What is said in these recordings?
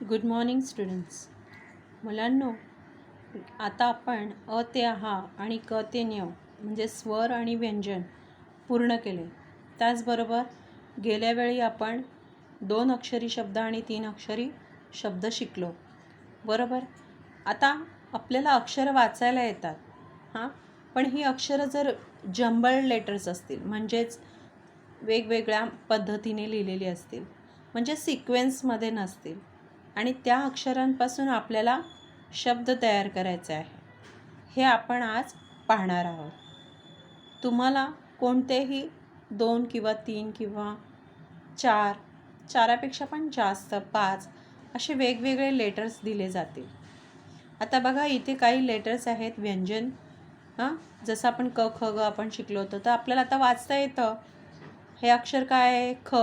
Good morning students. मुलांनो, आता आपण अ ते हा आणि क ते न्य म्हणजे स्वर आणि व्यंजन पूर्ण केले. त्याचबरोबर गेल्या वेळी आपण 2 अक्षरी शब्द आणि 3 अक्षरी शब्द शिकलो, बरोबर. आता आपल्याला अक्षरं वाचायला येतात, हां, पण ही अक्षरं जर जंबल्ड लेटर्स असतील, म्हणजेच वेगवेगळ्या पद्धतीने लिहिलेली असतील, म्हणजे सिक्वेन्समध्ये नसतील, आणि त्या अक्षरांपासून आपल्याला शब्द तयार करायचे आहे, हे आपण आज पाहणार आहोत. तुम्हाला कोणतेही 2 किंवा 3 किंवा 4, 4पेक्षा पण जास्त 5 असे वेगवेगळे लेटर्स दिले जातील. आता बघा, इथे काही लेटर्स आहेत व्यंजन, जसं आपण क ख ग आपण शिकलो होतो, तर आपल्याला आता वाचता येतं. हे अक्षर काय आहे? ख,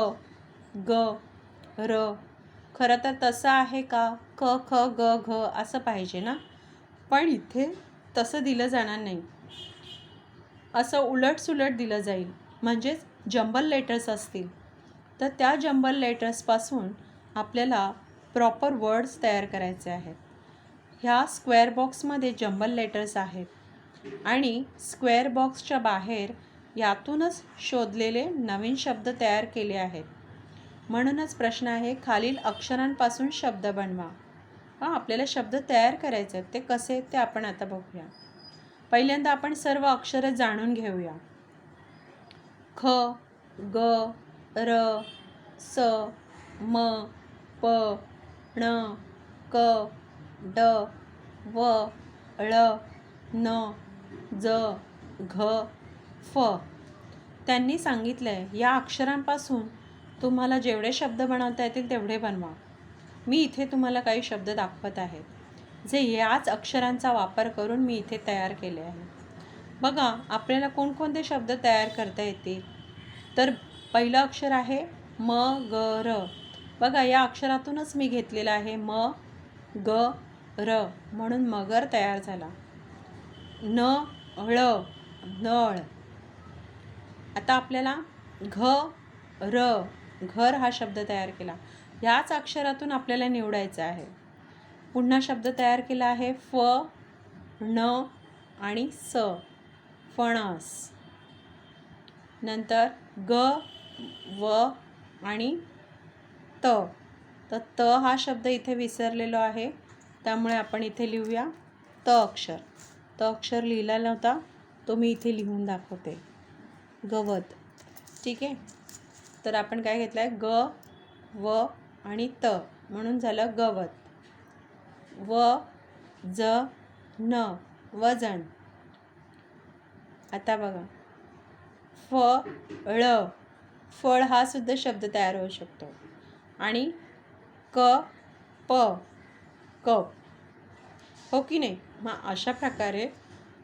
ग, र. खरं तर तसं आहे का? क ख ग घ असं पाहिजे ना, पण इथे तसं दिलं जाणार नाही. असं उलटसुलट दिलं जाईल, म्हणजेच जंबल लेटर्स असतील. तर त्या जंबल लेटर्सपासून आपल्याला प्रॉपर वर्ड्स तयार करायचे आहेत. ह्या स्क्वेअर बॉक्समध्ये जंबल लेटर्स आहेत आणि स्क्वेअर बॉक्सच्या बाहेर यातूनच शोधलेले नवीन शब्द तयार केले आहेत. म्हणूनच प्रश्न आहे, खालील अक्षरांपासून शब्द बनवा. आपल्याला शब्द तयार करायचे आहेत. ते कसे ते आपण आता बघूया. पहिल्यांदा आपण सर्व अक्षरं जाणून घेऊया. ख, ग, र, स, म, प, ण, क, ड, व, ळ, न, ज, घ, फ. त्यांनी सांगितलंय या अक्षरांपासून तुम्हाला जेवढे शब्द बनवता येतील तेवढे बनवा. मी इथे तुम्हाला काही शब्द दाखवत आहे, जे याच अक्षरांचा वापर करून मी इथे तयार केले आहे. बघा, आपल्याला कोणकोणते शब्द तयार करता येतील. तर पहिलं अक्षर आहे म, ग, र. बघा, या अक्षरातूनच मी घेतलेलं आहे म, ग, र, म्हणून मगर तयार झाला. न, ळ, नळ. आता आपल्याला घ, र, घर हा शब्द तयार केला. याच अक्षरातून आपल्याला निवडायचं आहे. पुन्हा शब्द तयार केला आहे फ, ण आणि स, फणस. नंतर ग, व आणि त. तर त हा शब्द इथे विसरलेलो आहे, त्यामुळे आपण इथे लिहूया त अक्षर. त अक्षर लिहिला नव्हता, तो मी इथे लिहून दाखवते. गवत. ठीक आहे. तर आपण काय घेतलं आहे? ग, व आणि त, म्हणून झालं गवत. व, ज, न, वजन. आता बघा, फ, ळ, फळ हा सुद्धा शब्द तयार होऊ शकतो. आणि क, प, कप. हो की नाही? मग अशा प्रकारे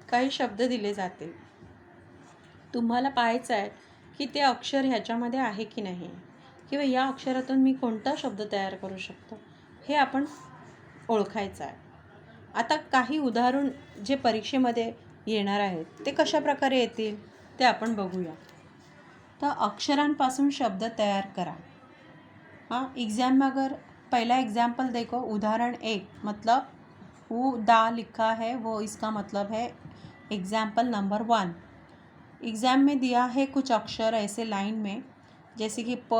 काही शब्द दिले जातील. तुम्हाला पाहायचं आहे की ते अक्षर ह्याच्यामध्ये आहे की नाही, किंवा या अक्षरातून मी कोणता शब्द तयार करू शकतो, हे आपण ओळखायचं आहे. आता काही उदाहरण जे परीक्षेमध्ये येणार आहेत, ते कशा प्रकारे येतील ते आपण बघूया. तर अक्षरांपासून शब्द तयार करा. एग्जाम में अगर पहला एग्जाम्पल देखो, उदाहरण 1, मतलब वो दा लिखा है, वो इसका मतलब है एग्जाम्पल नंबर 1. एग्ज़ाम में दिया है कुछ अक्षर ऐसे लाइन में, जैसे कि प,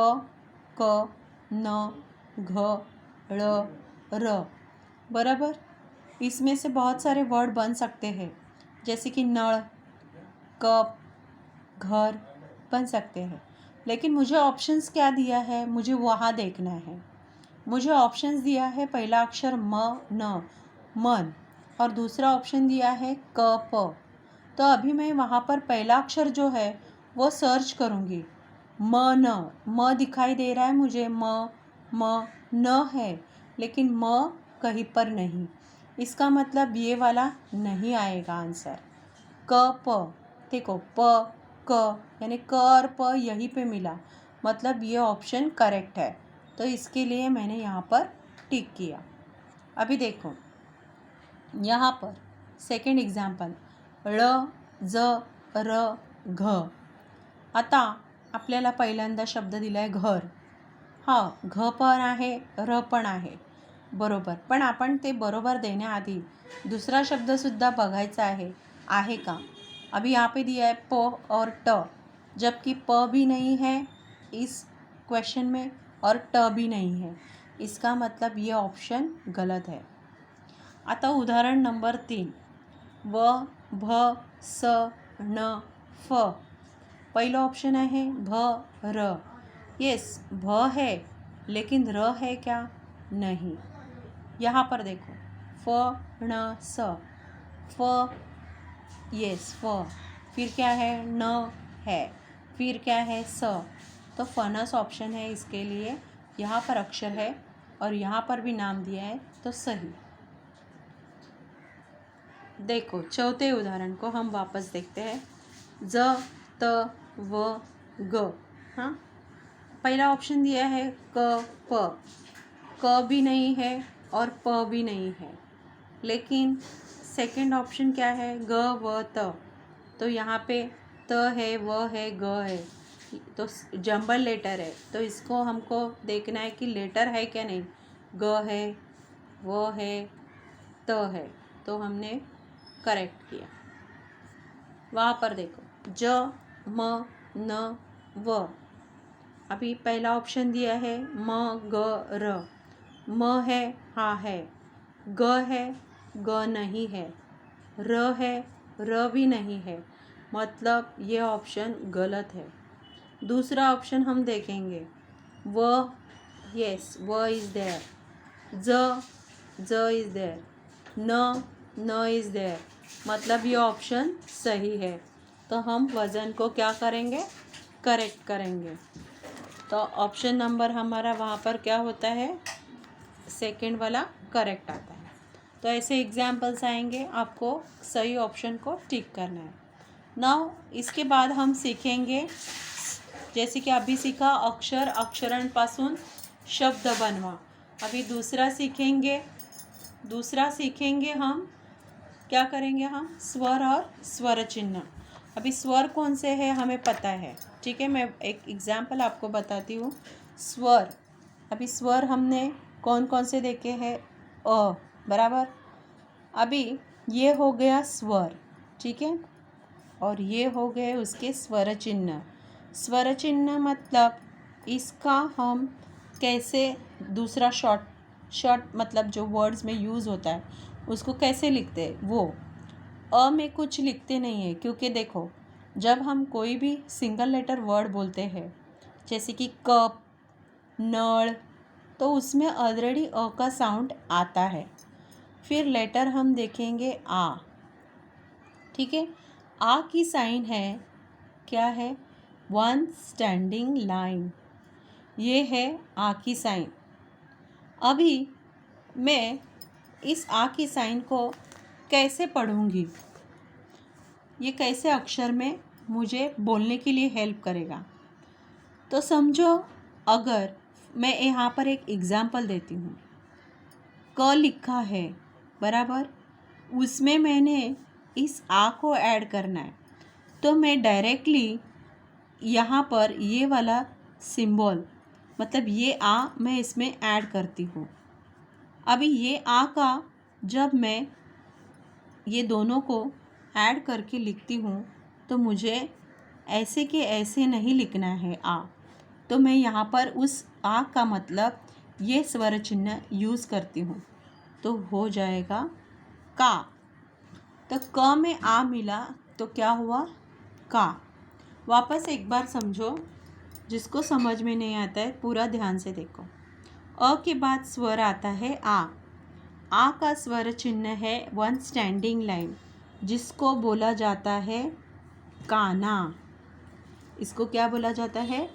क, न, घ, ळ, र. बराबर. इसमें से बहुत सारे वर्ड बन सकते हैं, जैसे कि नल, कप, घर बन सकते हैं. लेकिन मुझे ऑप्शंस क्या दिया है, मुझे वहाँ देखना है. मुझे ऑप्शंस दिया है पहला अक्षर म, न, मन, और दूसरा ऑप्शन दिया है क, प. तो अभी मैं वहाँ पर पहला अक्षर जो है वो सर्च करूँगी. म, न. म दिखाई दे रहा है मुझे, म, न है, लेकिन म कहीं पर नहीं. इसका मतलब ये वाला नहीं आएगा आंसर. क, प. देखो, प, क, यानी क और प यहीं पे मिला, मतलब ये ऑप्शन करेक्ट है. तो इसके लिए मैंने यहाँ पर टिक किया. अभी देखो, यहाँ पर सेकंड एग्जाम्पल, ळ, ज, र, घ. आता आपल्याला पहिल्यांदा शब्द दिला आहे घर. घ पण आहे, र पण आहे. बरोबर. पण आपण ते बरोबर देण्याआधी दूसरा शब्दसुद्धा बघायचा आहे का? अभी यहाँ पे दिया है प और ट, जबकि प भी नहीं है इस क्वेश्चन में और ट भी नहीं है. इसका मतलब ये ऑप्शन गलत है. आता उदाहरण नंबर 3. व, भ, स, न, फ. पहिलं ऑप्शन आहे भ, र. यस, भ है लेकिन र है क्या? नहीं. यहाँ पर देखो फ, न, स. फ, यस फ. फिर क्या है? न है. फिर क्या है? स. तो फनस ऑप्शन है इसके लिए. यहाँ पर अक्षर है और यहाँ पर भी नाम दिया है तो सही. देखो चौथे उदाहरण को हम वापस देखते हैं. ज, त, व, ग. हाँ, पहला ऑप्शन दिया है क, प. क भी नहीं है और प भी नहीं है, लेकिन सेकंड ऑप्शन क्या है? ग, व, त. तो यहाँ पे त है, व है, ग है, तो जंबल लेटर है. तो इसको हमको देखना है कि लेटर है क्या नहीं. ग है, व है, त है, तो हमने करेक्ट किया. वहाँ पर देखो ज, म, न, व. अभी पहला ऑप्शन दिया है म, ग, र. म है, हाँ है. ग है, ग नहीं है. र है, र भी नहीं है, मतलब ये ऑप्शन गलत है. दूसरा ऑप्शन हम देखेंगे. व, यस व इज़ देयर. ज इज़ देयर. न इज़ देयर, मतलब ये ऑप्शन सही है. तो हम वज़न को क्या करेंगे? करेक्ट करेंगे. तो ऑप्शन नंबर हमारा वहाँ पर क्या होता है? सेकंड वाला करेक्ट आता है. तो ऐसे एग्जाम्पल्स आएंगे, आपको सही ऑप्शन को टिक करना है. नाउ इसके बाद हम सीखेंगे, जैसे कि अभी सीखा अक्षर अक्षरांपासून शब्द बनवा. अभी दूसरा सीखेंगे हम क्या करेंगे? हम स्वर और स्वर चिन्ह. अभी स्वर कौन से हैं हमें पता है, ठीक है. मैं एक एग्जाम्पल आपको बताती हूँ. स्वर, अभी स्वर हमने कौन कौन से देखे हैं? अ, बराबर. अभी ये हो गया स्वर, ठीक है, और ये हो गए उसके स्वर चिन्ह. स्वर चिन्ह मतलब इसका हम कैसे दूसरा शॉर्ट मतलब जो वर्ड्स में यूज़ होता है उसको कैसे लिखते हैं. वो अ में कुछ लिखते नहीं है, क्योंकि देखो जब हम कोई भी सिंगल लेटर वर्ड बोलते हैं जैसे कि कप, नल, तो उसमें ऑलरेडी अ का साउंड आता है. फिर लेटर हम देखेंगे आ, ठीक है. आ की साइन है, क्या है? One standing line. ये है आ की साइन. अभी मैं इस आ की साइन को कैसे पढ़ूंगी? ये कैसे अक्षर में मुझे बोलने के लिए हेल्प करेगा? तो समझो, अगर मैं यहाँ पर एक एग्ज़ाम्पल देती हूँ. क लिखा है, बराबर, उसमें मैंने इस आ को ऐड करना है, तो मैं डायरेक्टली यहाँ पर ये वाला सिंबल, मतलब ये आ मैं इसमें ऐड करती हूँ. अभी ये आ का जब मैं ये दोनों को ऐड करके लिखती हूँ तो मुझे ऐसे के ऐसे नहीं लिखना है आ. तो मैं यहाँ पर उस आ का मतलब ये स्वर चिन्ह यूज़ करती हूँ, तो हो जाएगा का. तो क में आ मिला तो क्या हुआ? का. वापस एक बार समझो, जिसको समझ में नहीं आता है पूरा ध्यान से देखो. अ के बाद स्वर आता है आ. आ का स्वर चिन्ह है वन स्टैंडिंग लाइन, जिसको बोला जाता है काना. इसको क्या बोला जाता है?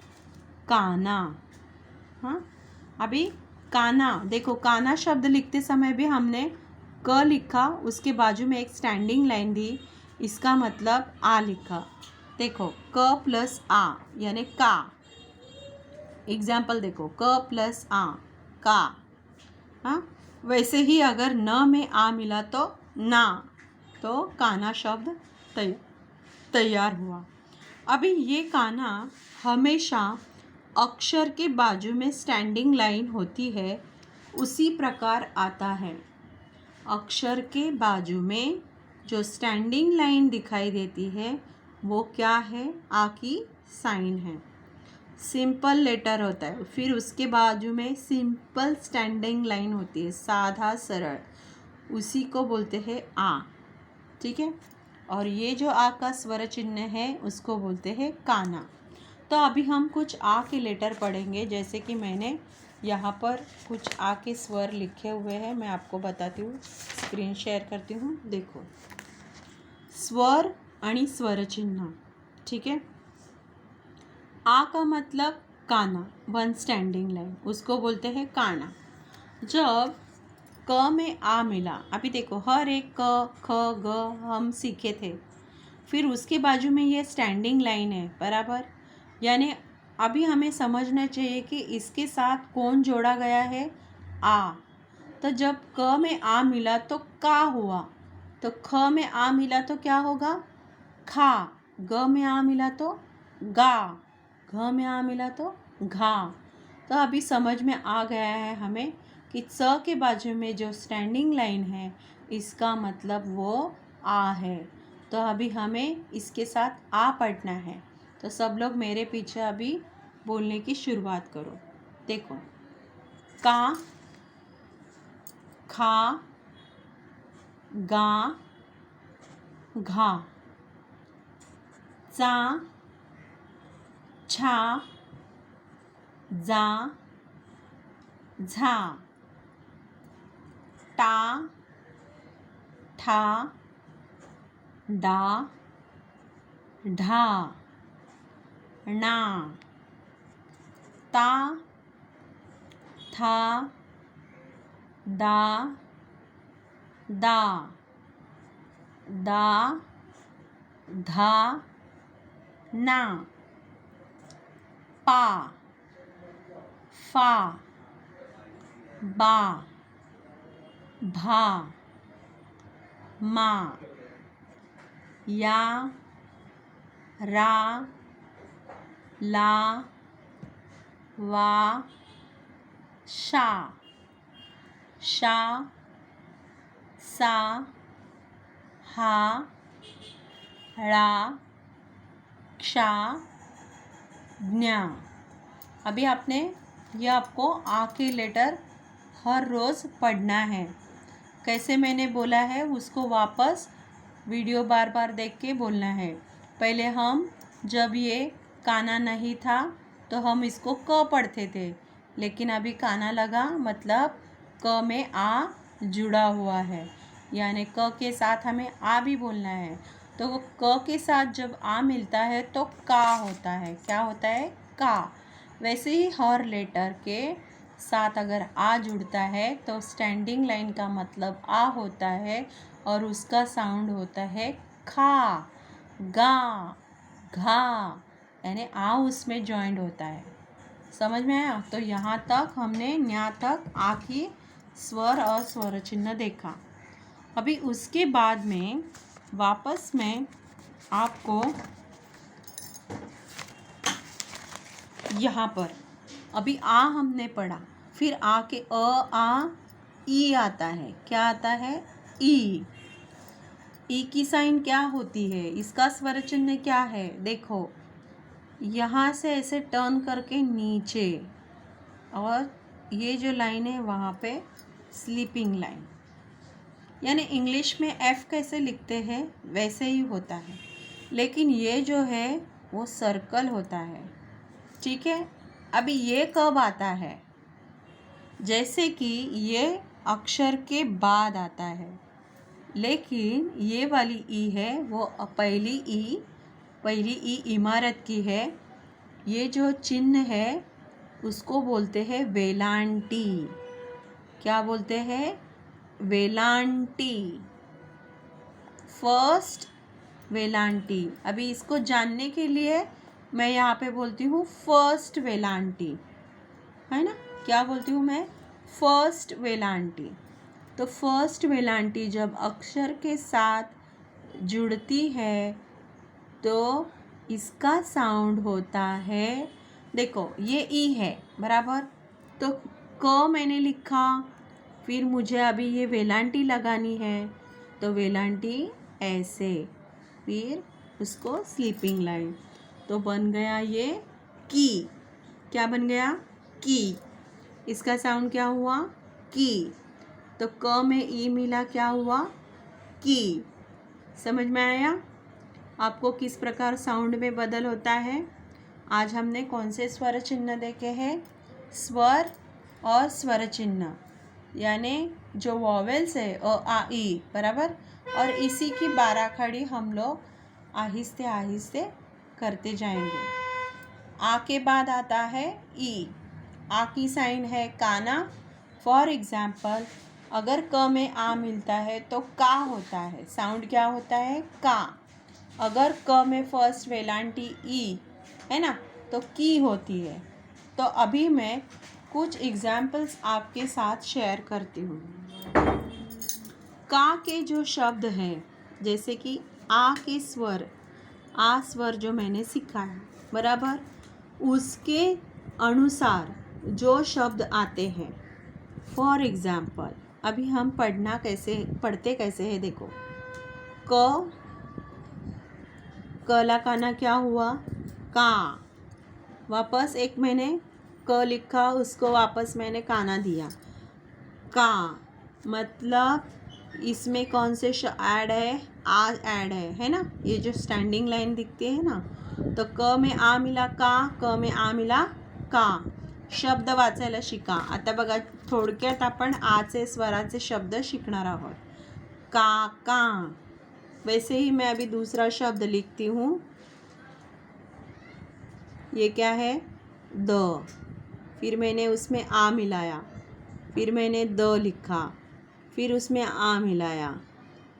काना. हाँ, अभी काना देखो, काना शब्द लिखते समय भी हमने क लिखा, उसके बाजू में एक स्टैंडिंग लाइन दी, इसका मतलब आ लिखा. देखो क प्लस आ यानी का. एग्जाम्पल देखो, क प्लस आ का. हाँ, वैसे ही अगर न में आ मिला तो ना, तो काना शब्द तैयार हुआ. अभी ये काना हमेशा अक्षर के बाजू में स्टैंडिंग लाइन होती है, उसी प्रकार आता है। अक्षर के बाजू में जो स्टैंडिंग लाइन दिखाई देती है वो क्या है? आ की साइन है। सिंपल लेटर होता है, फिर उसके बाजू में सिंपल स्टैंडिंग लाइन होती है, साधा सरल, उसी को बोलते हैं आ। ठीक है। और ये जो आ का स्वर चिन्ह है उसको बोलते हैं काना। तो अभी हम कुछ आ के लेटर पढ़ेंगे, जैसे कि मैंने यहाँ पर कुछ आ के स्वर लिखे हुए हैं, मैं आपको बताती हूँ, स्क्रीन शेयर करती हूँ, देखो। स्वर आणि स्वर चिन्ह। ठीक है। आ का मतलब काना, वन स्टैंडिंग लाइन, उसको बोलते हैं काना। जब क में आ मिला, अभी देखो हर एक क ख ग हम सीखे थे, फिर उसके बाजू में ये स्टैंडिंग लाइन है, बराबर। यानी अभी हमें समझना चाहिए कि इसके साथ कौन जोड़ा गया है? आ। तो जब क में आ मिला तो का हुआ, तो ख में आ मिला तो क्या होगा? खा। ग में आ मिला तो गा। घ में आ मिला तो घा। तो अभी समझ में आ गया है हमें कि स के बाजू में जो स्टैंडिंग लाइन है इसका मतलब वो आ है। तो अभी हमें इसके साथ आ पढ़ना है। तो सब लोग मेरे पीछे अभी बोलने की शुरुआत करो। देखो, का, खा, गा, घा, चा, छा, जा, झा, टा, ठा, डा, ढा, णा, ता, था, दा, दा, दा, धा, ना, पा, फा, बा, भा, मा, या, रा, ला, वा, शा, शा, सा, हा, ळा,क्षा, ज्ञा। अभी आपको आ के लेटर हर रोज़ पढ़ना है। कैसे मैंने बोला है उसको वापस वीडियो बार बार देख के बोलना है। पहले हम जब ये काना नहीं था तो हम इसको क पढ़ते थे, लेकिन अभी काना लगा मतलब क में आ जुड़ा हुआ है, यानी क के साथ हमें आ भी बोलना है। तो वो क के साथ जब आ मिलता है तो का होता है। क्या होता है? का। वैसे ही हर लेटर के साथ अगर आ जुड़ता है तो स्टैंडिंग लाइन का मतलब आ होता है और उसका साउंड होता है खा, गा, घा, यानी आ उसमें जॉइंट होता है। समझ में आया? तो यहाँ तक हमने न्या तक आ की स्वर और स्वर चिन्ह देखा। अभी उसके बाद में वापस में आपको यहाँ पर अभी आ हमने पढ़ा, फिर आ के आ ई आता है। क्या आता है? ई। ई की साइन क्या होती है? इसका स्वर चिन्ह क्या है? देखो, यहाँ से ऐसे टर्न करके नीचे, और ये जो लाइन है वहाँ पे स्लीपिंग लाइन, यानी इंग्लिश में एफ कैसे लिखते हैं वैसे ही होता है, लेकिन ये जो है वो सर्कल होता है। ठीक है। अभी ये कब आता है? जैसे कि ये अक्षर के बाद आता है, लेकिन ये वाली ई है वो पहली ई इमारत की है। ये जो चिन्ह है उसको बोलते हैं वेलांटी। क्या बोलते हैं? वेलांटी, फर्स्ट वेलांटी। अभी इसको जानने के लिए मैं यहाँ पे बोलती हूँ फर्स्ट वेलांटी, है ना? क्या बोलती हूँ मैं? फर्स्ट वेलांटी। तो फर्स्ट वेलांटी जब अक्षर के साथ जुड़ती है तो इसका साउंड होता है, देखो ये ई है, बराबर। तो क मैंने लिखा, फिर मुझे अभी ये वेलांटी लगानी है, तो वेलांटी ऐसे, फिर उसको स्लीपिंग लाइन, तो बन गया ये की। क्या बन गया? की। इसका साउंड क्या हुआ? की। तो क में ई मिला, क्या हुआ? की। समझ में आया आपको किस प्रकार साउंड में बदल होता है? आज हमने कौन से स्वर चिन्ह देखे हैं? स्वर और स्वर चिन्ह, यानी जो वॉवेल्स है अ आ ई, बराबर। और इसी की बाराखड़ी हम लोग आहिस्ते आहिस्ते करते जाएंगे। आ के बाद आता है ई। आ की साइन है काना। फॉर एग्जाम्पल, अगर क में आ मिलता है तो का होता है, साउंड क्या होता है? का। अगर क में फर्स्ट वेलांटी ई है ना, तो की होती है। तो अभी मैं कुछ एग्जाम्पल्स आपके साथ शेयर करती हूँ। का के जो शब्द हैं, जैसे कि आ के स्वर, आ स्वर जो मैंने सीखा है, बराबर, उसके अनुसार जो शब्द आते हैं। फॉर एग्जाम्पल, अभी हम पढ़ते कैसे हैं देखो। क ला काना क्या हुआ? का। वापस एक मैंने क लिखा, उसको वापस मैंने काना दिया, का। मतलब इसमें कौन से ऐड है? आ ऐड है ना। ये जो स्टँडिंग लाईन दिखते है ना, तो क में आ मिला का, क में आ मिला का. शब्द वाचायला शिका. आता बघा, थोडक्यात आपण आचे स्वराचे शब्द शिकणार आहोत. काका. वैसे ही मैं अभी दूसरा शब्द लिखती हूँ. ये क्या है? द. फिर मैंने उसमें आ मिलाया, फिर मैंने द लिखा, फिर उसमें आ मिलाया,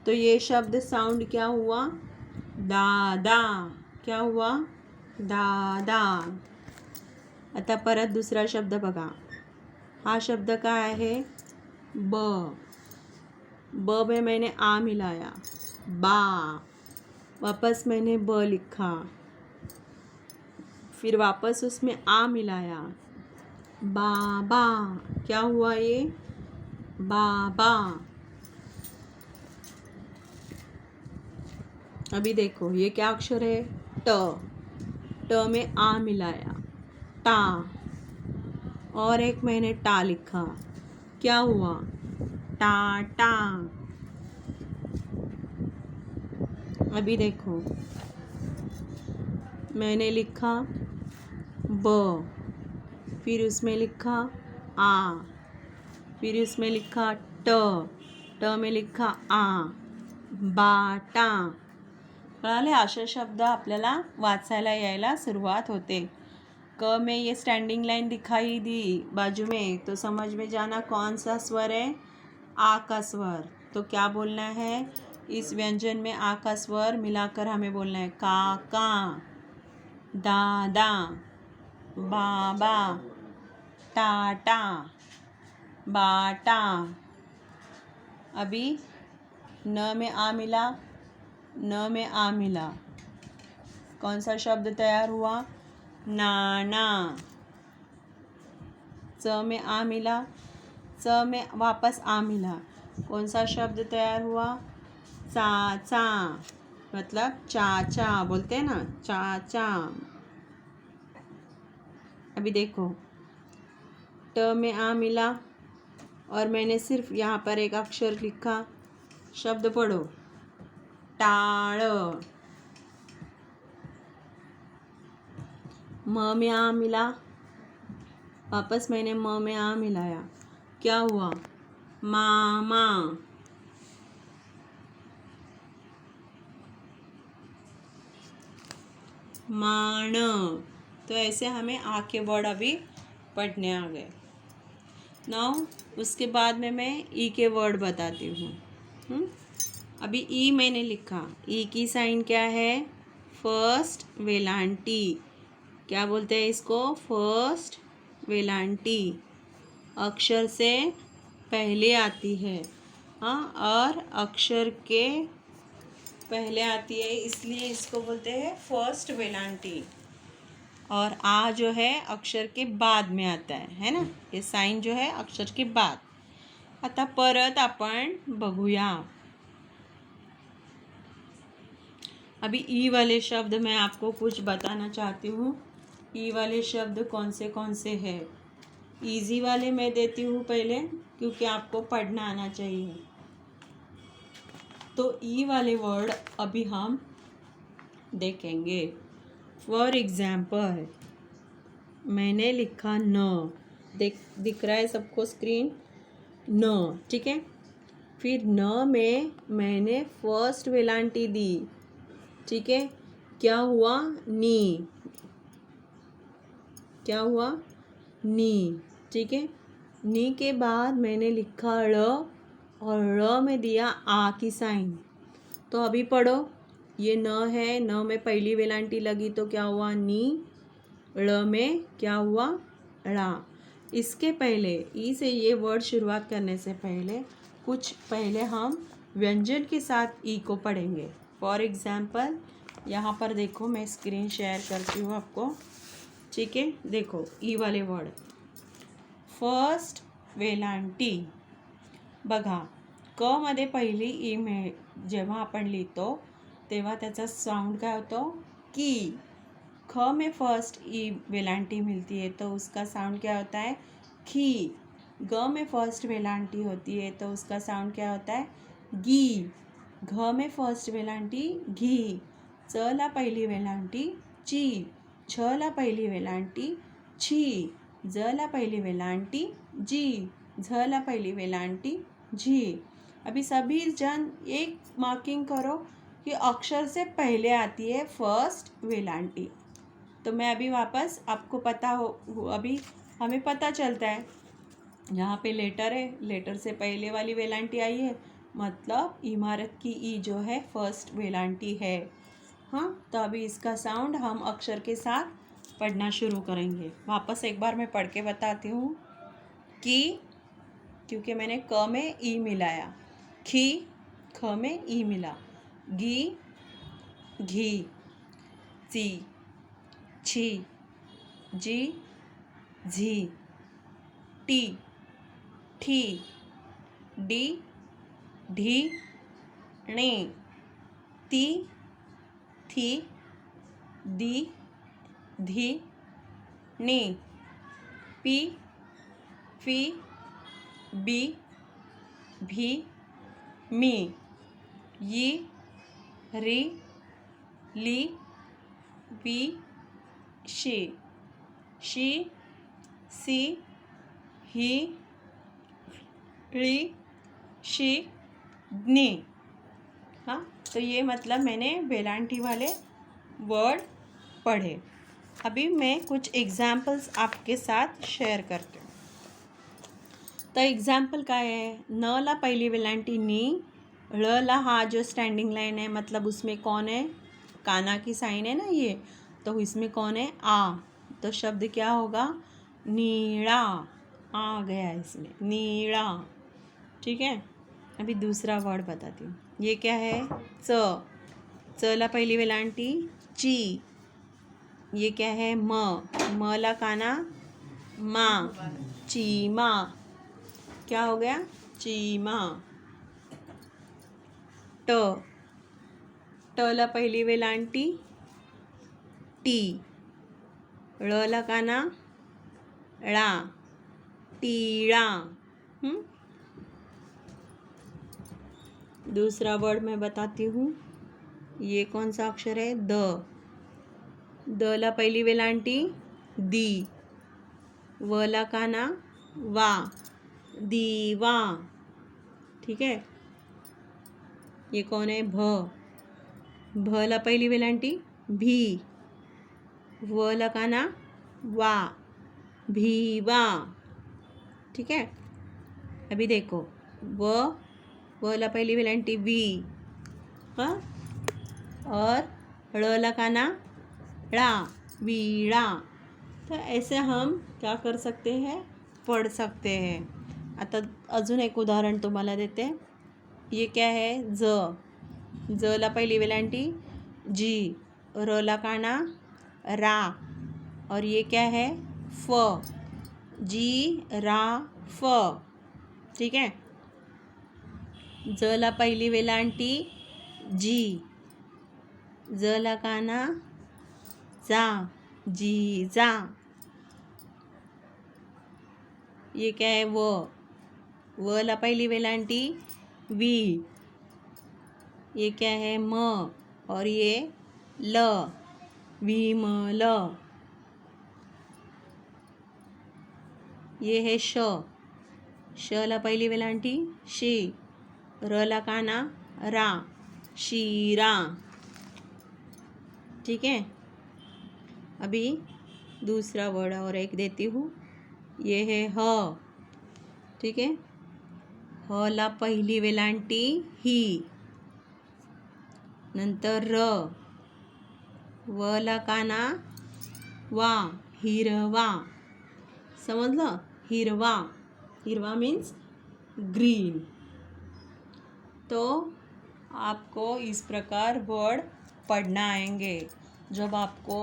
तो ये शब्द साउंड क्या हुआ? दादा. क्या हुआ? दादा. आता परत दुसरा शब्द बघा. हा शब्द काय आहे? ब. ब में मैंने आ मिलाया, बा. वापस मैंने ब लिखा, फिर वापस उसमें आ मिलाया, बाबा. क्या हुआ ये? बाबा. अभी देखो, ये क्या अक्षर है? ट. ट में आ मिलाया, टा. और एक मैंने टा लिखा, क्या हुआ? टाटा. अभी देखो, मैंने लिखा ब, फिर उसमें लिखा आ, फिर उसमें लिखा ट. ट में लिखा आ, बाटा. कळाले? असे शब्द आपल्याला वाचायला यायला सुरुवात होते. क में ये स्टैंडिंग लाइन दिखाई दी बाजू में, तो समझ में जाना कौन सा स्वर है? आ का स्वर. तो क्या बोलना है? इस व्यंजन में आ का स्वर मिलाकर हमें बोलना है काका, दादा, बाबा, टाटा, बाटा. अभी न में आ मिला, न में आ मिला, कौन सा शब्द तैयार हुआ? नाना. च में आ मिला, च में वापस आ मिला, कौन सा शब्द तैयार हुआ? चाचा. मतलब चाचा बोलते हैं ना, चाचा. अभी देखो, ट में आ मिला और मैंने सिर्फ यहाँ पर एक अक्षर लिखा. शब्द पढ़ो, टाळ. म में आ मिला, वापस मैंने म में आ मिलाया, क्या हुआ? मामा. मान. तो ऐसे हमें आ के वर्ड अभी पढ़ने आ गए. नाउ उसके बाद में मैं ई के वर्ड बताती हूँ. अभी ई मैंने लिखा. ई की साइन क्या है? फर्स्ट वेलांटी. क्या बोलते हैं इसको? फर्स्ट वेलांटी. अक्षर से पहले आती है. हाँ, और अक्षर के पहले आती है, इसलिए इसको बोलते हैं फर्स्ट वेलांटी. और आ जो है अक्षर के बाद में आता है ना, हे साइन जो है अक्षर के बाद. आता परत आपण बघूया. अभी ई वाले शब्द मैं आपको कुछ बताना चाहती हूँ. ई वाले शब्द कौन से हैं. इजी वाले मैं देती हूँ पहले, क्योंकि आपको पढ़ना आना चाहिए. तो ई वाले वर्ड अभी हम देखेंगे. फॉर एग्जाम्पल मैंने लिखा न, दिख रहा है सबको स्क्रीन, न, ठीक है. फिर न में मैंने फर्स्ट वेलांटी दी, ठीक है. क्या हुआ, नी. क्या हुआ, नी, ठीक है. नी के बाद मैंने लिखा ड़, और ड़ में दिया आ की साइन. तो अभी पढ़ो, ये न है, न में पहली वेलांटी लगी तो क्या हुआ, नी. ड़ में क्या हुआ, ड़ा. इसके पहले ई से ये वर्ड शुरुआत करने से पहले कुछ पहले हम व्यंजन के साथ ई को पढ़ेंगे. फॉर एग्जाम्पल यहाँ पर देखो, मैं स्क्रीन शेयर करती हूँ आपको, ठीक है. देखो ई वाले वर्ड, फर्स्ट वेलांटी बघा. क मध्ये पहिली ई जेव्हा आपण लिहितो तेव्हा त्याचा साउंड काय होतो, की. ख में फर्स्ट ई वेलांटी मिलती है तो उसका साउंड क्या होता है, खी. ग में फर्स्ट वेलांटी होती है तो उसका साउंड क्या होता है, गी. घ में फर्स्ट वेलांटी घी. च ला पहिली वेलांटी ची. छ ला पहिली वेलांटी छी. ज ला पहिली वेलांटी जी. झ ला पहिली वेलांटी झी. अभी सभी जन एक मार्किंग करो कि अक्षर से पहले आती है फर्स्ट वेलांटी. तो मैं अभी वापस, आपको पता हो, अभी हमें पता चलता है यहाँ पे लेटर है, लेटर से पहले वाली वेलांटी आई है, मतलब इमारत की ई जो है फर्स्ट वेलांटी है. हाँ, तो अभी इसका साउंड हम अक्षर के साथ पढ़ना शुरू करेंगे. वापस एक बार मैं पढ़ के बताती हूँ. की, क्योंकि मैंने क में ई मिलाया. खी, ख में ई मिला. गी, घी. ची, छी. जी, झी. टी, ठी. डी, ढी. णी. ती, थी. दी, धी. नी. पी, फी. बी, भी. मी. यी, री. ली. वी. शी. शी, सी. ही, ली. शी, नी. हाँ, तो ये मतलब मैंने वेलांटी वाले वर्ड पढ़े. अभी मैं कुछ एग्जाम्पल्स आपके साथ शेयर करती हूँ. तो एग्जाम्पल काय है, न ला पहिली वेलांटी नी. ळ ला हा जो स्टैंडिंग लाइन है, मतलब उसमें कौन है, काना की साइन है ना ये, तो इसमें कौन है, आ. तो शब्द क्या होगा, नीला. आ गया इसमें, नीला, ठीक है. अभी दूसरा वर्ड बताती हूँ. ये क्या है, च. च ला पहिली वेलांटी ची. ये क्या है, म ला काना मा. चीमा. क्या हो गया, चीमा. ट. ट ला पहिली वेलांटी टी. ळ ला काना ळा. टीळा. दूसरा वर्ड मैं बताती हूँ. ये कौन सा अक्षर है, द. द ला पहिली वेलांटी दी. व ला काना वा. दीवा, ठीक है. ये कौन है, भ. भ ला पहिली वेलांटी भी. व ला काना वा. भीवा, ठीक है. अभी देखो, व ला पहिली वेलांटी वी. हाँ, और ळ ला काना ळा. वीणा. तो ऐसे हम क्या कर सकते हैं, पढ़ सकते हैं. आता अजून एक उदाहरण तुम्हाला देते. ये क्या है, ज. ज ला पहिली वेलांटी जी. र ला काना रा. और ये क्या है, फ, जी रा फ, ठीक है। ज ला पहिली वेलांटी जी, ज ला काना जा, जी जा। ये क्या है, व ला पहिली वेलांटी वी, ये क्या है, म, और ये ल, विमल। ये है श, श ला पहिली वेलांटी शी, र ला काना रा, शीरा, ठीक है। अभी दूसरा वर्ड और एक देती हूँ, ये है ह, ठीक है। ह ला पहिली वेलांटी ही, नंतर र, व ला काना वा, हिरवा, समझलं, हिरवा, हिरवा मीन्स ग्रीन। तो आपको इस प्रकार वर्ड पढ़ना आएंगे। जब आपको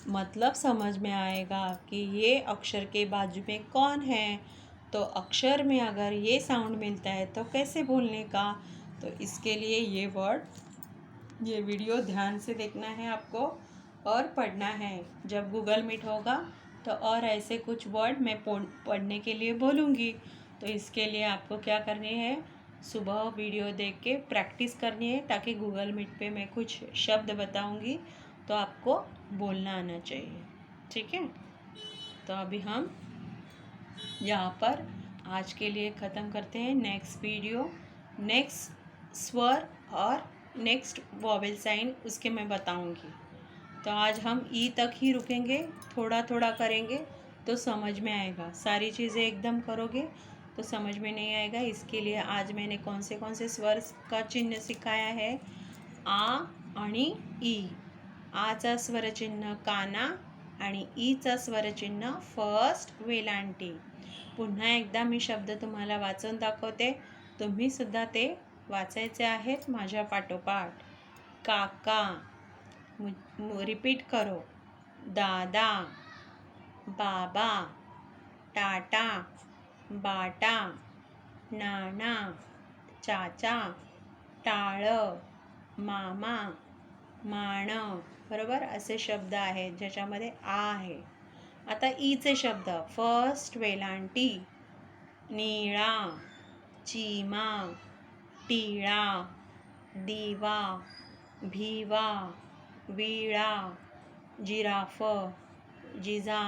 मतलब समझ में आएगा कि ये अक्षर के बाजू में कौन है, तो अक्षर में अगर ये साउंड मिलता है तो कैसे बोलने का, तो इसके लिए ये वर्ड, ये वीडियो ध्यान से देखना है आपको और पढ़ना है। जब गूगल मीट होगा तो और ऐसे कुछ वर्ड मैं पढ़ने के लिए बोलूँगी। तो इसके लिए आपको क्या करनी है, सुबह वीडियो देख के प्रैक्टिस करनी है, ताकि गूगल मीट पे मैं कुछ शब्द बताऊँगी तो आपको बोलना आना चाहिए, ठीक है। तो अभी हम यहाँ पर आज के लिए ख़त्म करते हैं। नेक्स्ट वीडियो, नेक्स्ट स्वर और नेक्स्ट वॉवेल साइन उसके मैं बताऊंगी। तो आज हम ई तक ही रुकेंगे, थोड़ा थोड़ा करेंगे तो समझ में आएगा। सारी चीज़ें एकदम करोगे तो समझ में नहीं आएगा। इसके लिए आज मैंने कौन से स्वर का चिन्ह सिखाया है, आ आणि ई। आचा स्वरचिन्ह काना आणि ईचा स्वरचिन्ह फर्स्ट वेलांटी। पुन्हा एकदा मी शब्द तुम्हाला वाचून दाखवते, तुम्ही सुद्धा ते वाचायचे आहेत माझ्या पाठोपाठ। काका, रिपीट करो, दादा, बाबा, टाटा, बाटा, नाना, चाचा, टाळ, मामा, माण, बरोबर असे शब्द आहेत ज्याच्यामध्ये आ आहे। आता ईचे शब्द, फर्स्ट वेलांटी, निळा, चिमा, टिळा, दिवा, भिवा, विळा, जिराफ, जिजा,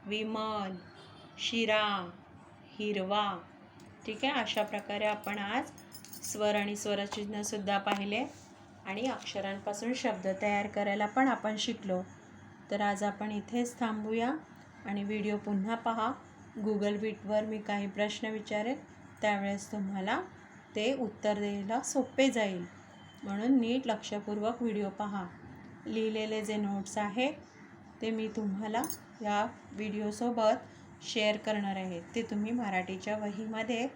विमल, शिरा, हिरवा, ठीक आहे। अशा प्रकारे आपण आज स्वर आणि स्वरचिन्हसुद्धा पाहिले आणि अक्षरांपासून शब्द तयार करायला पण आपण शिकलो। तर आज आपण इथेच थांबूया आणि व्हिडिओ पुन्हा पहा। गूगल मीटवर मी काही प्रश्न विचारेल, त्यावेळेस तुम्हाला ते उत्तर द्यायला सोपे जाईल, म्हणून नीट लक्षपूर्वक व्हिडिओ पहा। लिहिलेले जे नोट्स आहेत ते मी तुम्हाला या व्हिडिओसोबत शेअर करणार आहे, ते तुम्ही मराठीच्या वहीमध्ये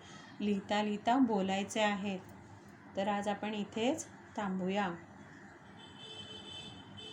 लिहिता लिहिता बोलायचे आहेत। तर आज आपण इथेच थांबूया।